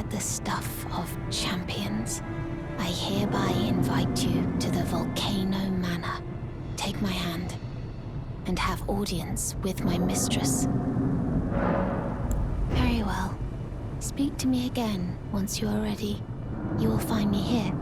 got the stuff of champions, I hereby invite you to the Volcano Manor. Take my hand and have audience with my mistress. Very well. Speak to me again once you are ready. You will find me here.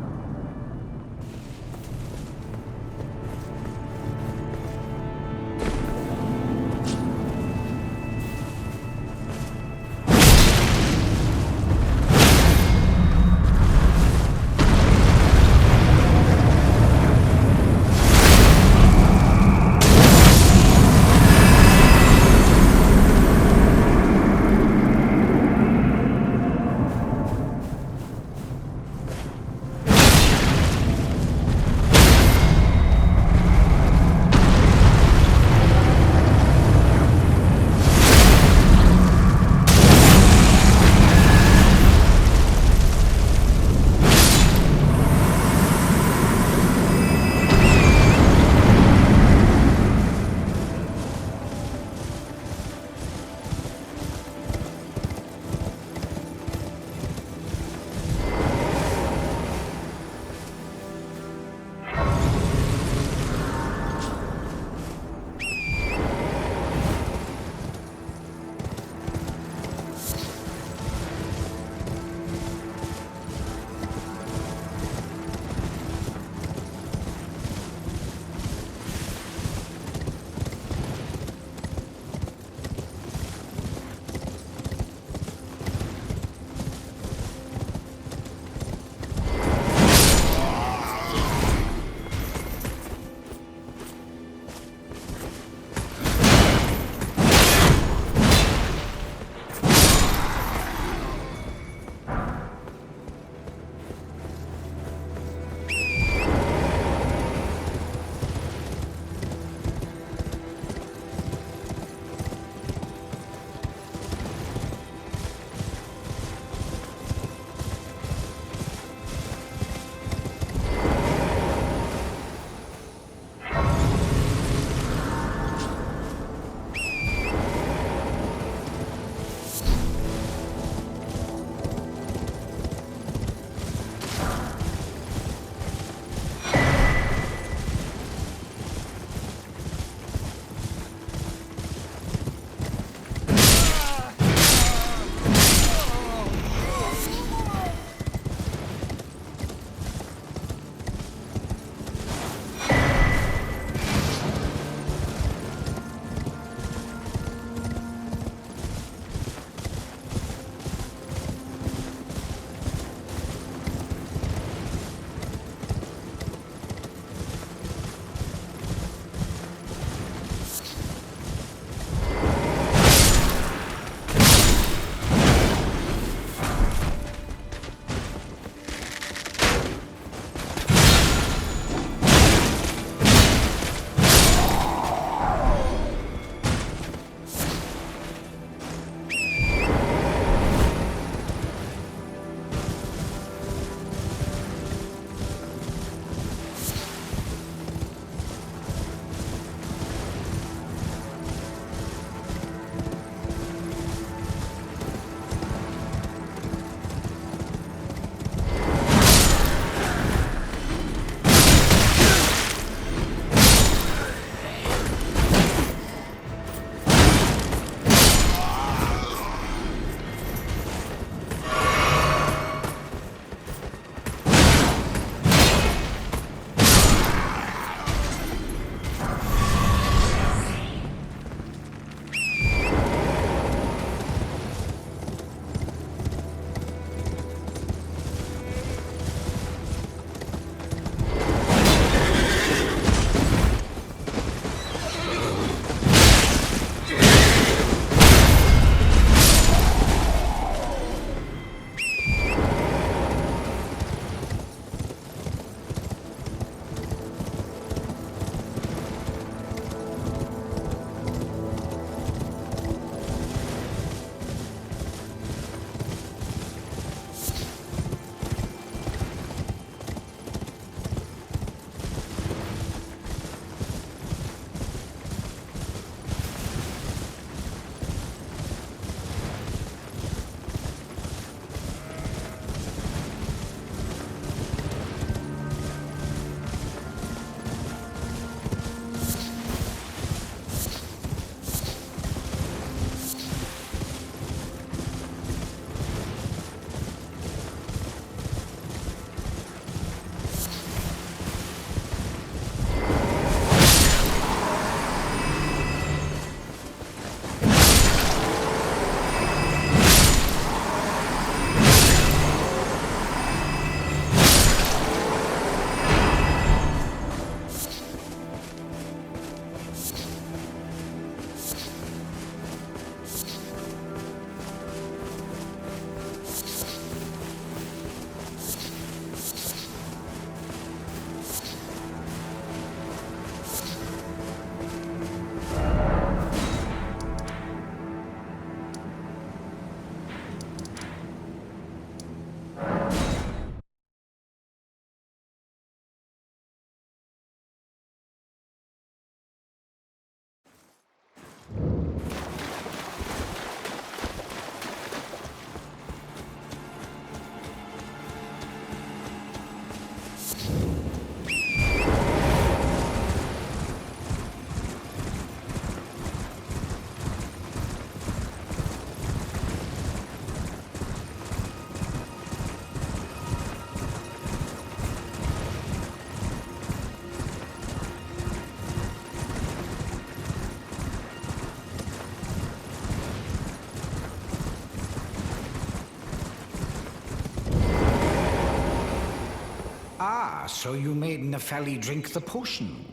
Ah, so you made Nepheli drink the potion.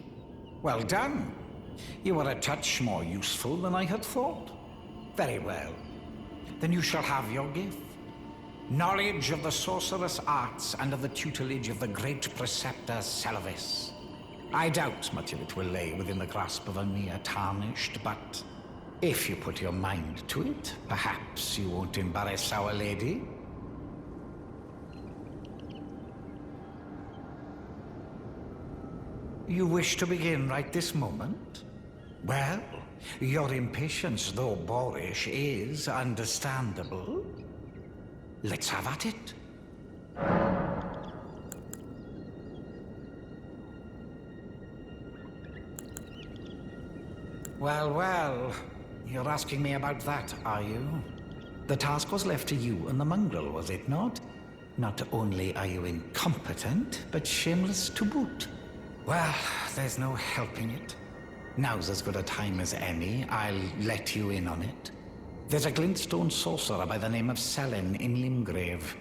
Well done. You were a touch more useful than I had thought. Very well. Then you shall have your gift. Knowledge of the sorcerous arts under the tutelage of the great preceptor Selvis. I doubt much of it will lay within the grasp of a mere tarnished, but if you put your mind to it, perhaps you won't embarrass Our Lady. You wish to begin right this moment? Well, your impatience, though boorish, is understandable. Let's have at it. Well, you're asking me about that, are you? The task was left to you and the mongrel, was it not? Not only are you incompetent, but shameless to boot. Well, there's no helping it. Now's as good a time as any. I'll let you in on it. There's a glintstone sorcerer by the name of Selene in Limgrave.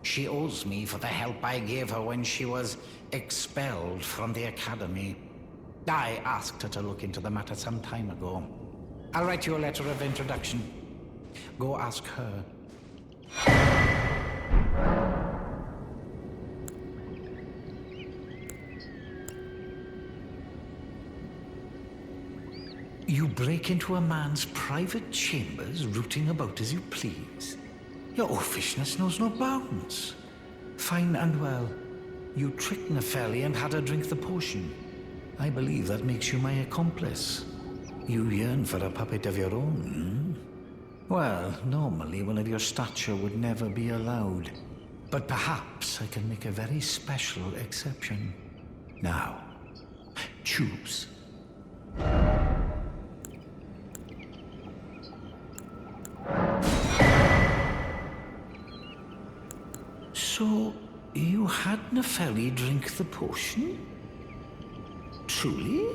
She owes me for the help I gave her when she was expelled from the academy. I asked her to look into the matter some time ago. I'll write you a letter of introduction. Go ask her. You break into a man's private chambers, rooting about as you please. Your oafishness knows no bounds. Fine and well. You tricked Nepheli and had her drink the potion. I believe that makes you my accomplice. You yearn for a puppet of your own, hmm? Well, normally one of your stature would never be allowed. But perhaps I can make a very special exception. Now, choose. So, you had Nepheli drink the potion? Truly?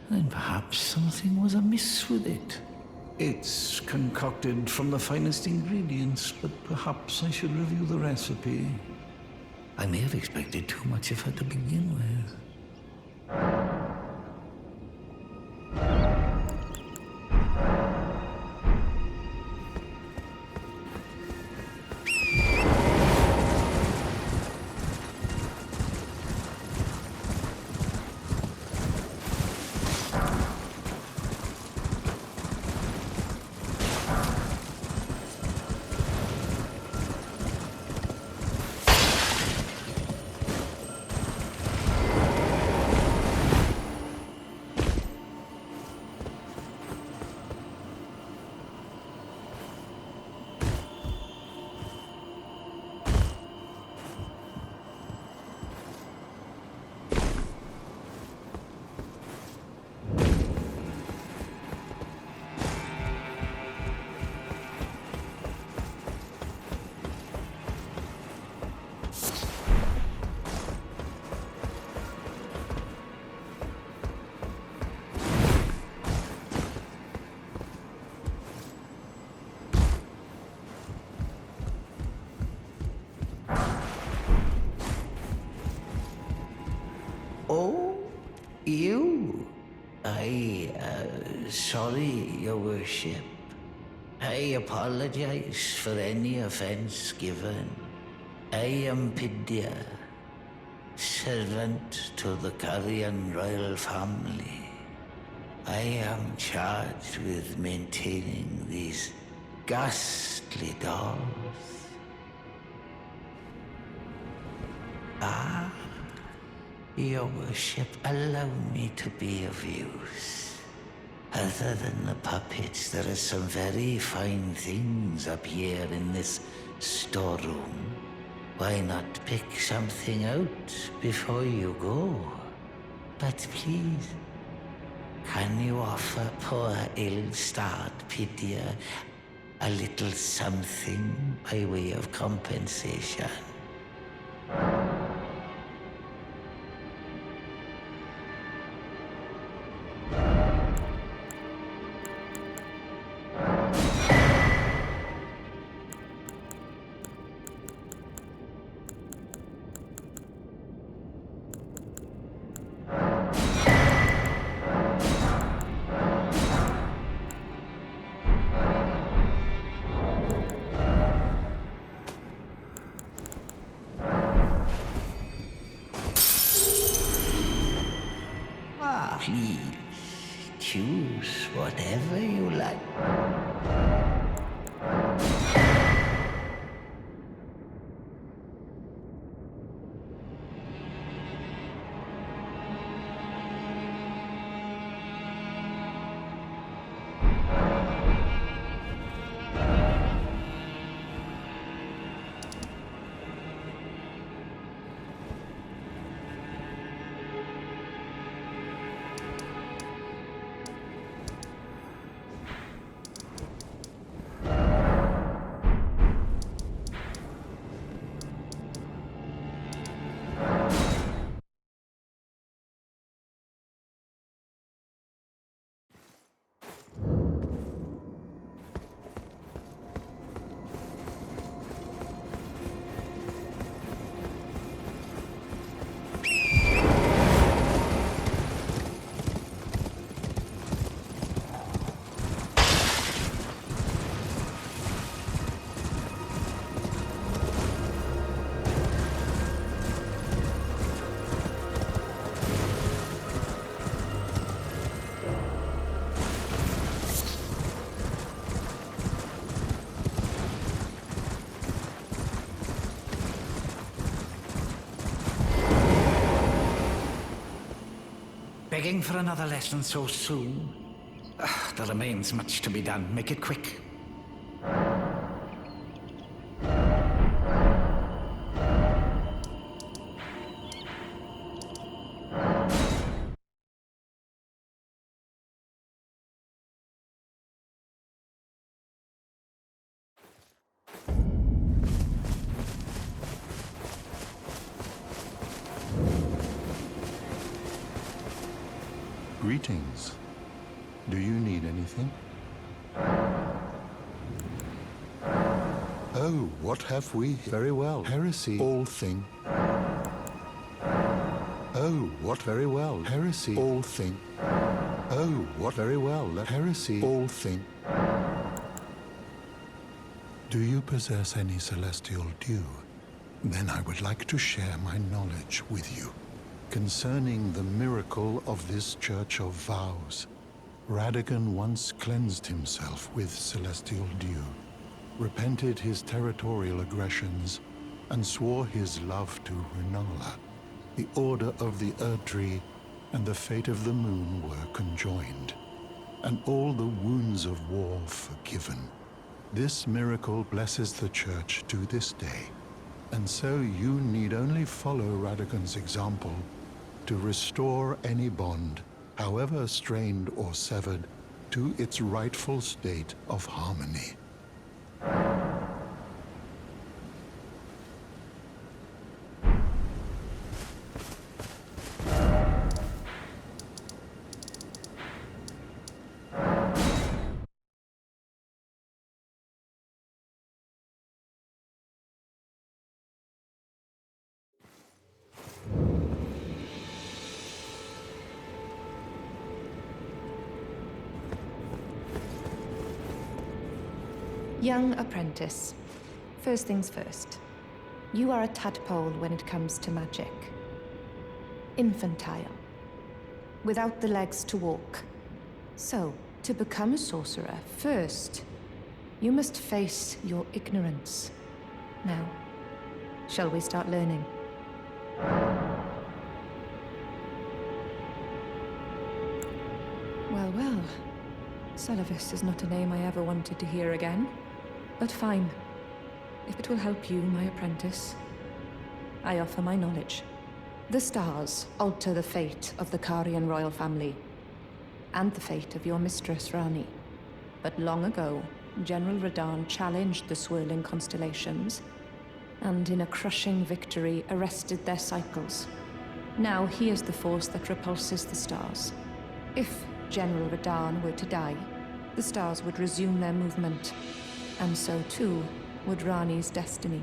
Then perhaps something was amiss with it. It's concocted from the finest ingredients, but perhaps I should review the recipe. I may have expected too much of her to begin with. Oh, you? Sorry, Your Worship. I apologize for any offense given. I am Pidia, servant to the Carrion royal family. I am charged with maintaining these ghastly dolls. Your Worship, allow me to be of use. Other than the puppets, there are some very fine things up here in this storeroom. Why not pick something out before you go? But please, can you offer poor ill-starred Pidia a little something by way of compensation? please. Choose whatever you like. Begging for another lesson so soon? There remains much to be done. Make it quick. Greetings. Do you need anything? Oh, what have we? Very well. Heresy, all thing. Oh, what very well. Heresy, all thing. Oh, what very well. Heresy, all thing. Do you possess any celestial dew? Then I would like to share my knowledge with you. Concerning the miracle of this Church of Vows, Radagon once cleansed himself with celestial dew, repented his territorial aggressions, and swore his love to Renala. The Order of the Erdtree and the fate of the Moon were conjoined, and all the wounds of war forgiven. This miracle blesses the Church to this day, and so you need only follow Radagon's example to restore any bond, however strained or severed, to its rightful state of harmony. Young apprentice. First things first. You are a tadpole when it comes to magic. Infantile. Without the legs to walk. So, to become a sorcerer, first, you must face your ignorance. Now, shall we start learning? Well, well. Celavis is not a name I ever wanted to hear again. But fine. If it will help you, my apprentice, I offer my knowledge. The stars alter the fate of the Karian royal family, and the fate of your mistress, Rani. But long ago, General Radahn challenged the swirling constellations, and in a crushing victory arrested their cycles. Now he is the force that repulses the stars. If General Radahn were to die, the stars would resume their movement, and so too would Rani's destiny.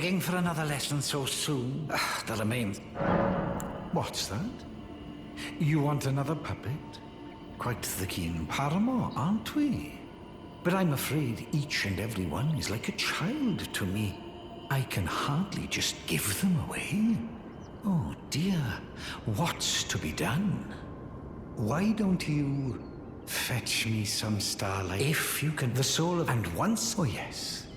begging for another lesson so soon? That remains. What's that? You want another puppet? Quite the keen paramour, aren't we? But I'm afraid each and every one is like a child to me. I can hardly just give them away. Oh dear, what's to be done? Why don't you fetch me some starlight? If you can, the soul of... And once... Oh yes.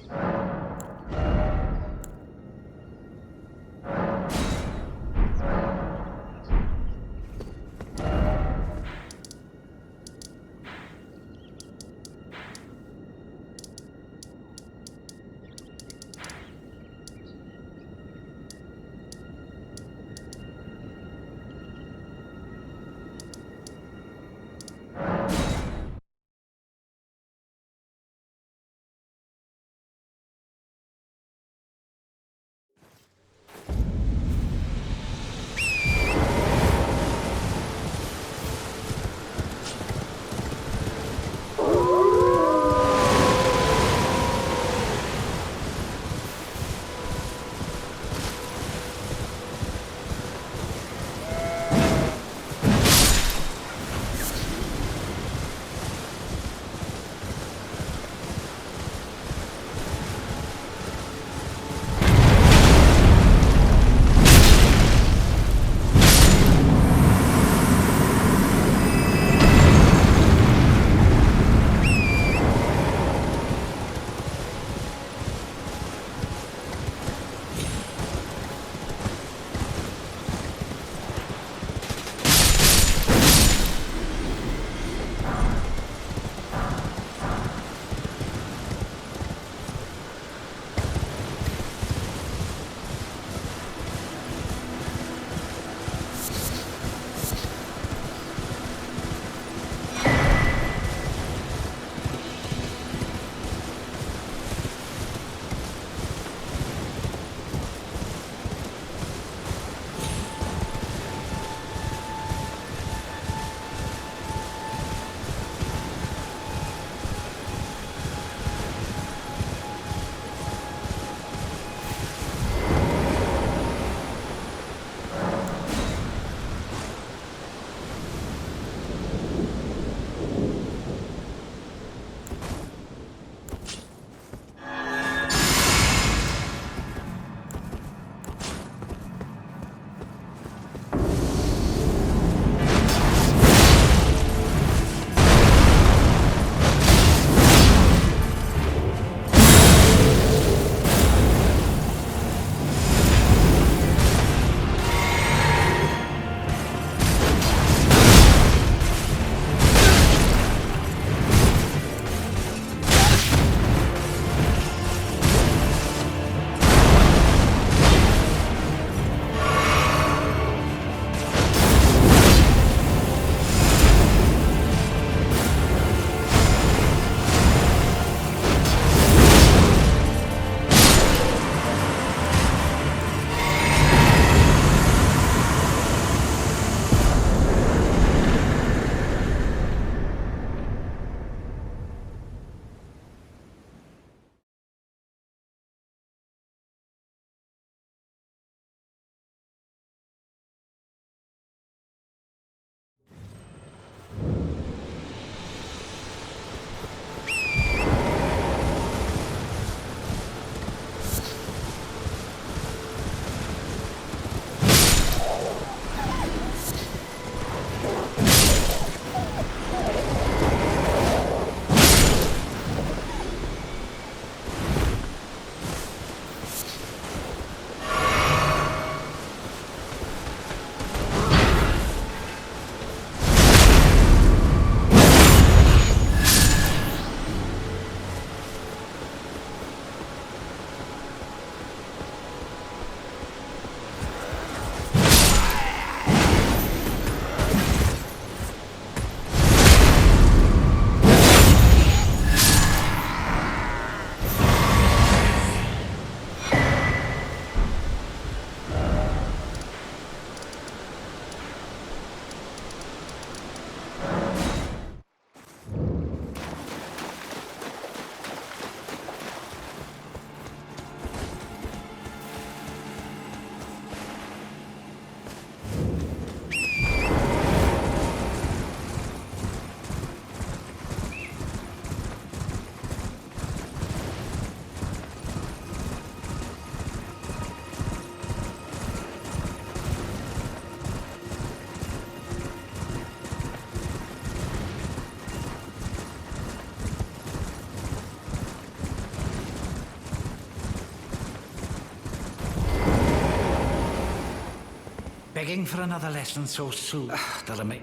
Begging for another lesson so soon. That'll make...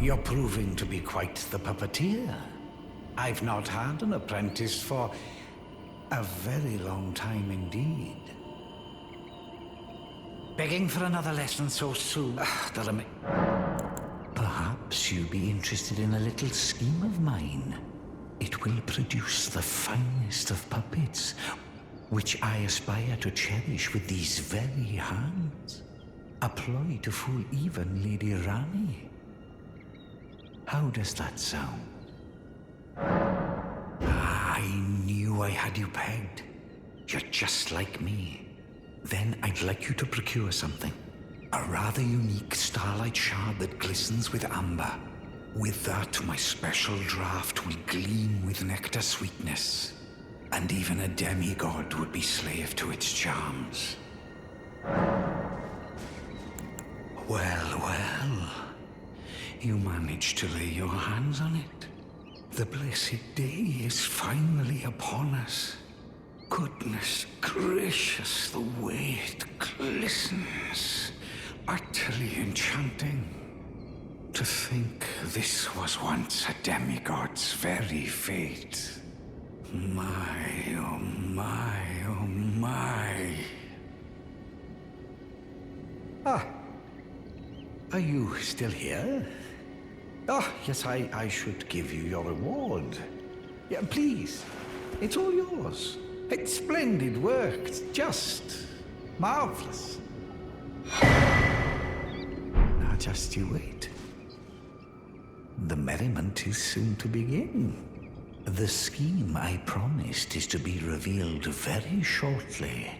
You're proving to be quite the puppeteer. I've not had an apprentice for a very long time indeed. Begging for another lesson so soon. That'll make... Perhaps you'd be interested in a little scheme of mine. It will produce the finest of puppets, which I aspire to cherish with these very hands. A ploy to fool even Lady Rani. How does that sound? I knew I had you pegged. You're just like me. Then I'd like you to procure something. A rather unique starlight shard that glistens with amber. With that, my special draft will gleam with nectar sweetness. And even a demigod would be slave to its charms. Well, well. You managed to lay your hands on it. The blessed day is finally upon us. Goodness gracious, the way it glistens. Utterly enchanting. To think this was once a demigod's very fate. My, oh my, oh my. Ah. Are you still here? Oh, yes, I should give you your reward. Yeah, please. It's all yours. It's splendid work. It's just marvelous. Now just you wait. The merriment is soon to begin. The scheme I promised is to be revealed very shortly.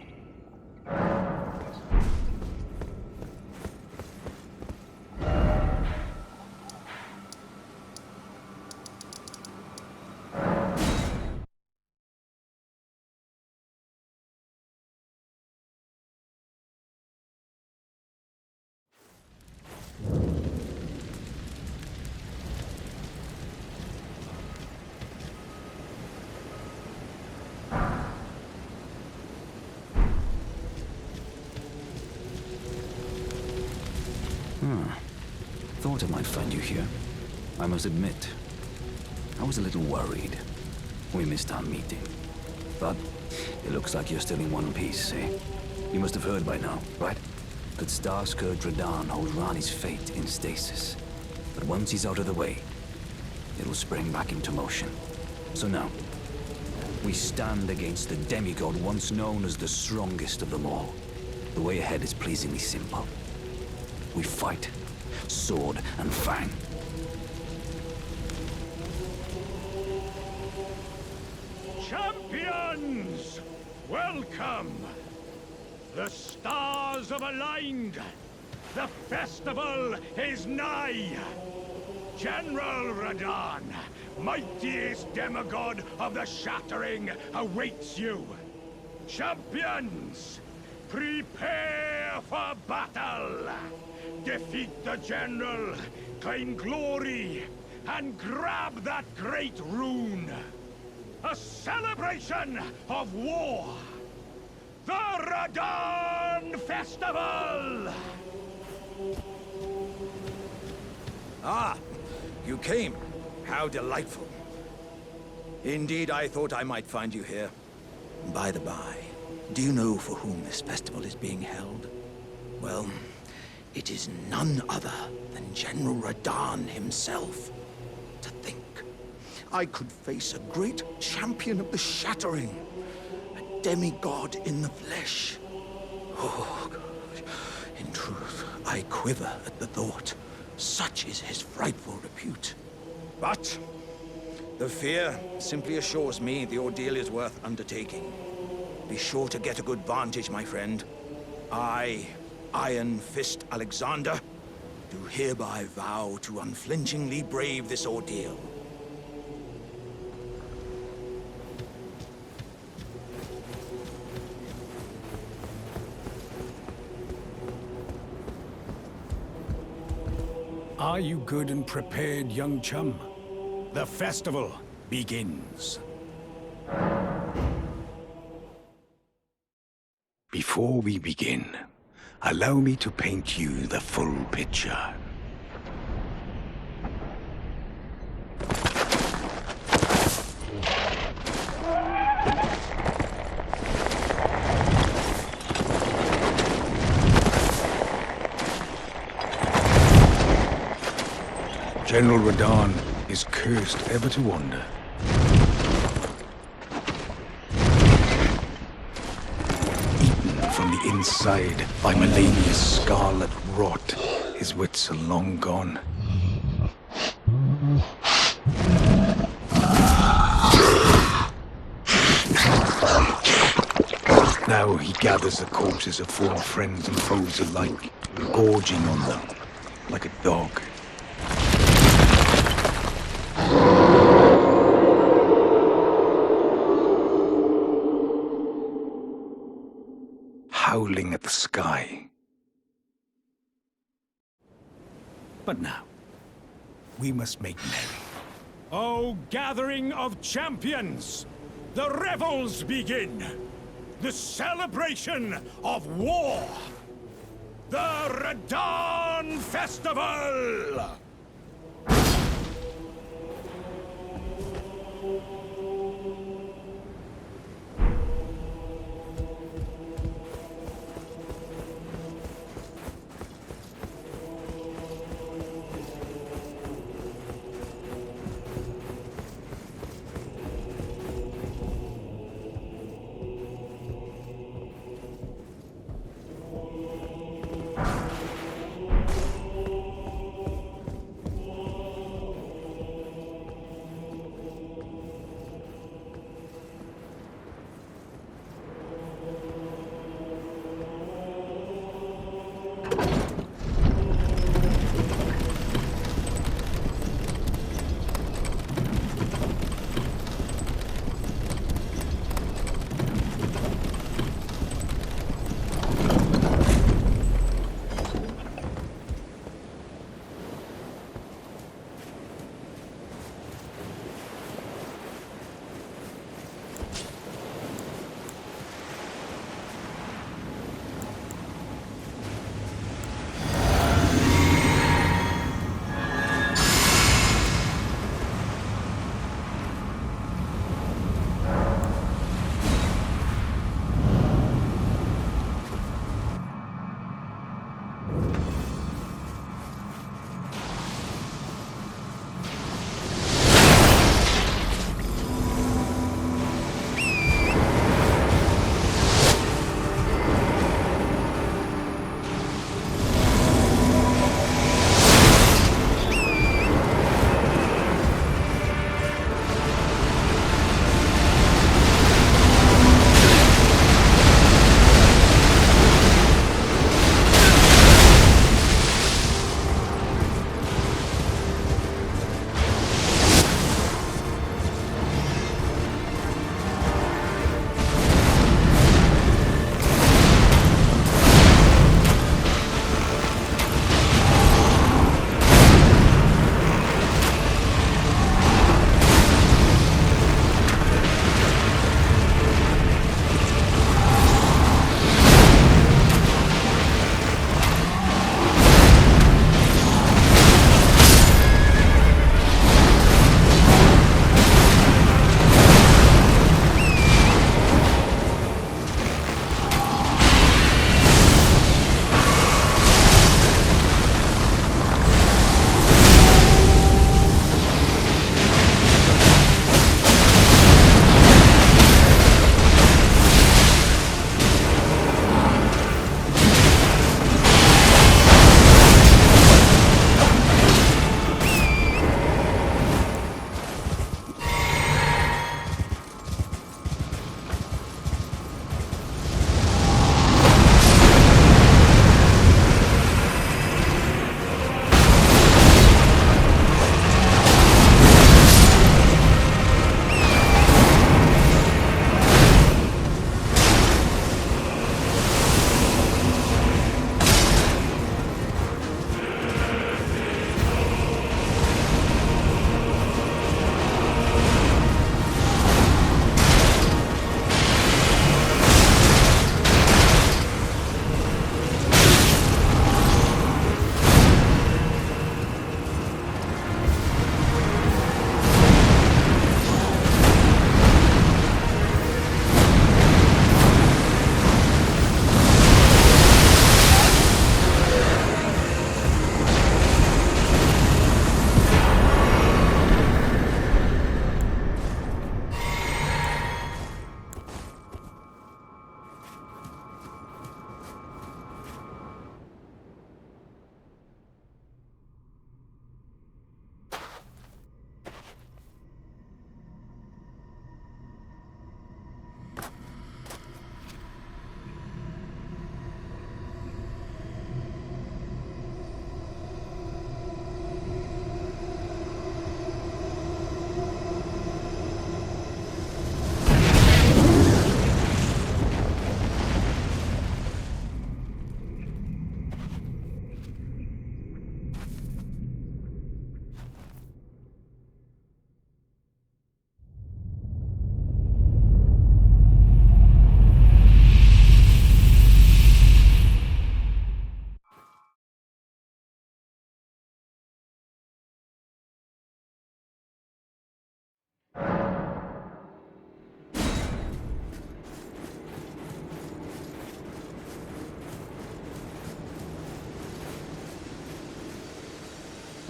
Thought I might find you here. I must admit, I was a little worried. We missed our meeting. But it looks like you're still in one piece, eh? You must have heard by now, right? That Starscourge Radahn holds Rani's fate in stasis. But once he's out of the way, it'll spring back into motion. So now, we stand against the demigod once known as the strongest of them all. The way ahead is pleasingly simple. We fight, sword and fang. Champions! Welcome! The stars have aligned! The festival is nigh! General Radahn, mightiest demigod of the Shattering, awaits you! Champions! Prepare for battle! Defeat the General, claim glory, and grab that great rune! A celebration of war! The Radahn Festival! Ah, you came. How delightful. Indeed, I thought I might find you here. By the by, do you know for whom this festival is being held? Well, it is none other than General Radahn himself. To think, I could face a great champion of the Shattering, a demigod in the flesh. Oh, God. In truth, I quiver at the thought. Such is his frightful repute. But the fear simply assures me the ordeal is worth undertaking. Be sure to get a good vantage, my friend. I, Iron Fist Alexander, do hereby vow to unflinchingly brave this ordeal. Are you good and prepared, young chum? The festival begins. Before we begin, allow me to paint you the full picture. General Radahn is cursed ever to wander. Eaten from the inside by Melania's scarlet rot, his wits are long gone. Now he gathers the corpses of former friends and foes alike, gorging on them like a dog. Howling at the sky. But now, we must make merry. O gathering of champions! The revels begin! The celebration of war! The Radahn Festival!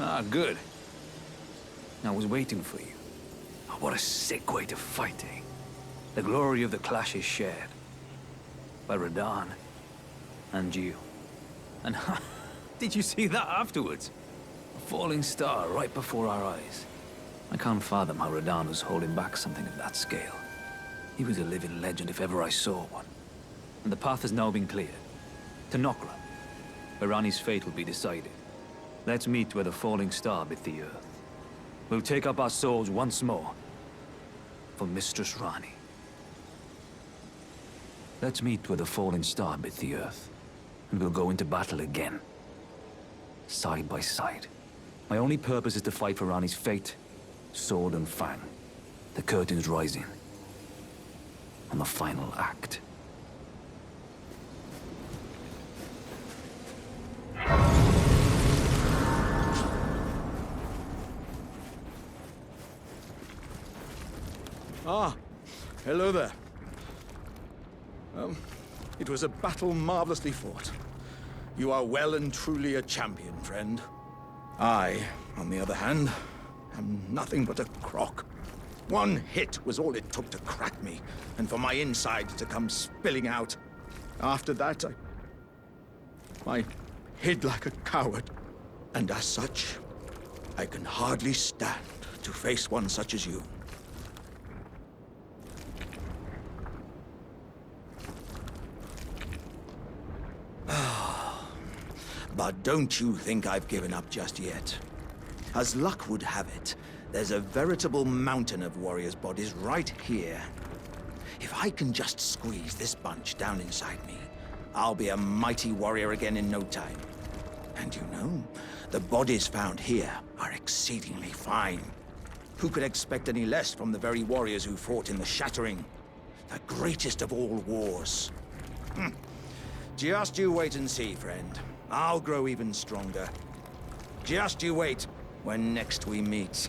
Ah, good. I was waiting for you. Oh, what a sick way to fight, eh? The glory of the clash is shared. By Radahn. And you. And did you see that afterwards? A falling star right before our eyes. I can't fathom how Radahn was holding back something of that scale. He was a living legend if ever I saw one. And the path has now been cleared. To Nokra, where Ranni's fate will be decided. Let's meet where the falling star bit the earth. We'll take up our swords once more. For Mistress Ranni. Let's meet where the falling star bit the earth. And we'll go into battle again. Side by side. My only purpose is to fight for Ranni's fate, sword and fang. The curtain's rising. On the final act. Ah, hello there. It was a battle marvelously fought. You are well and truly a champion, friend. I, on the other hand, am nothing but a crock. One hit was all it took to crack me, and for my insides to come spilling out. After that, I hid like a coward. And as such, I can hardly stand to face one such as you. But don't you think I've given up just yet. As luck would have it, there's a veritable mountain of warriors' bodies right here. If I can just squeeze this bunch down inside me, I'll be a mighty warrior again in no time. And you know, the bodies found here are exceedingly fine. Who could expect any less from the very warriors who fought in the Shattering? The greatest of all wars. Just you wait and see, friend. I'll grow even stronger. Just you wait when next we meet.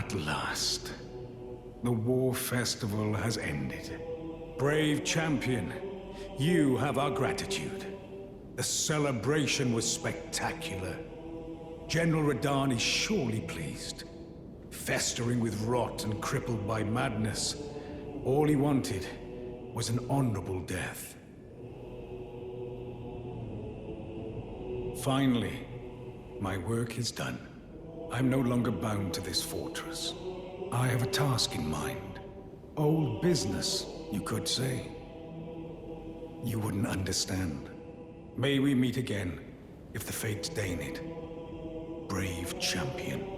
At last, the war festival has ended. Brave champion, you have our gratitude. The celebration was spectacular. General Radahn is surely pleased. Festering with rot and crippled by madness, all he wanted was an honorable death. Finally, my work is done. I'm no longer bound to this fortress. I have a task in mind. Old business, you could say. You wouldn't understand. May we meet again, if the fates deign it. Brave champion.